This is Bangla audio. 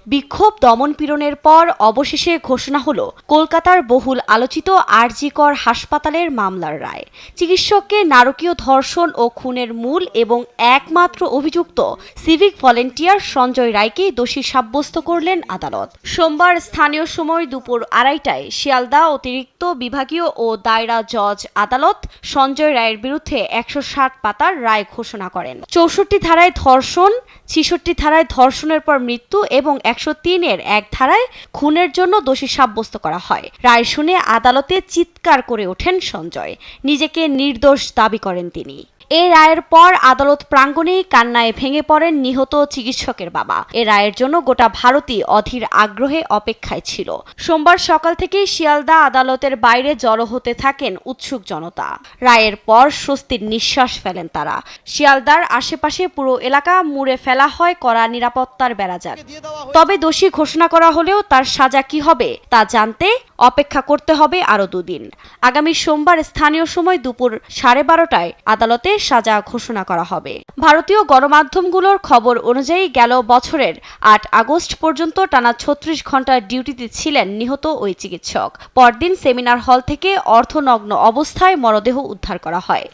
বিক্ষোভ দমনপীড়নের পর অবশেষে ঘোষণা হলো কলকাতার বহুল আলোচিত আর.জি. কর হাসপাতালের মামলার রায়। চিকিৎসককে নারকীয় ধর্ষণ ও খুনের মূল এবং একমাত্র অভিযুক্ত সিভিক ভলেন্টিয়ার সঞ্জয় রায়কে দোষী সাব্যস্ত করলেন আদালত। সোমবার স্থানীয় সময় দুপুর 2:30টায় শিয়ালদা অতিরিক্ত বিভাগীয় ও দায়রা জজ আদালত সঞ্জয় রায়ের বিরুদ্ধে 160 পাতার রায় ঘোষণা করেন। 64 ধারায় ধর্ষণ, 66 ধারায় ধর্ষণের পর মৃত্যু এবং 103-এর এক ধারায় খুনের জন্য দোষী সাব্যস্ত করা হয়। রায় শুনে আদালতে চিৎকার করে ওঠেন সঞ্জয়। নিজেকে নির্দোষ দাবি করেন তিনি। এই রায়ের পর আদালত প্রাঙ্গণেই কান্নায় ভেঙে পড়েন নিহত চিকিৎসকের বাবা। এ রায়ের জন্য গোটা ভারতই অধীর আগ্রহে অপেক্ষায় ছিল। সোমবার সকাল থেকেই শিয়ালদা আদালতের বাইরে জড়ো হতে থাকেন উৎসুক জনতা। রায়ের পর স্বস্তির নিঃশ্বাস ফেলেন তারা। শিয়ালদার আশেপাশে পুরো এলাকা মুড়ে ফেলা হয় কড়া নিরাপত্তার বেড়াজাল। তবে দোষী ঘোষণা করা হলেও তার সাজা কি হবে তা জানতে অপেক্ষা করতে হবে আরও 2 দিন। আগামী সোমবার স্থানীয় সময় দুপুর 12:30টায় আদালতে সাজা ঘোষণা করা হবে। ভারতীয় গণমাধ্যমগুলোর খবর অনুযায়ী গেল বছরের 8 আগস্ট পর্যন্ত টানা 36 ঘন্টা ডিউটিতে ছিলেন নিহত ওই চিকিৎসক। পরদিন সেমিনার হল থেকে অর্ধনগ্ন অবস্থায় মরদেহ উদ্ধার করা হয়।